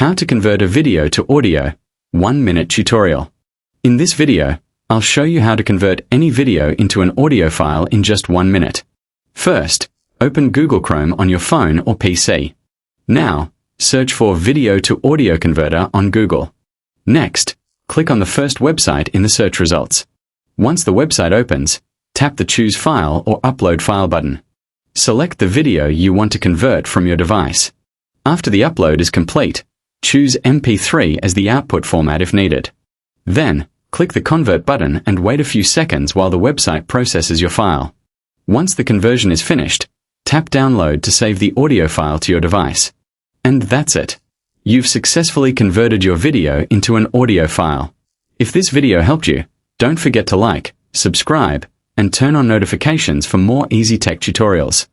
How to convert a video to audio, 1-minute tutorial. In this video, I'll show you how to convert any video into an audio file in just 1 minute. First, open Google Chrome on your phone or PC. Now, search for Video to Audio Converter on Google. Next, click on the first website in the search results. Once the website opens, tap the Choose File or Upload File button. Select the video you want to convert from your device. After the upload is complete, choose MP3 as the output format if needed. Then, click the Convert button and wait a few seconds while the website processes your file. Once the conversion is finished, tap Download to save the audio file to your device. And that's it. You've successfully converted your video into an audio file. If this video helped you, don't forget to like, subscribe, and turn on notifications for more easy tech tutorials.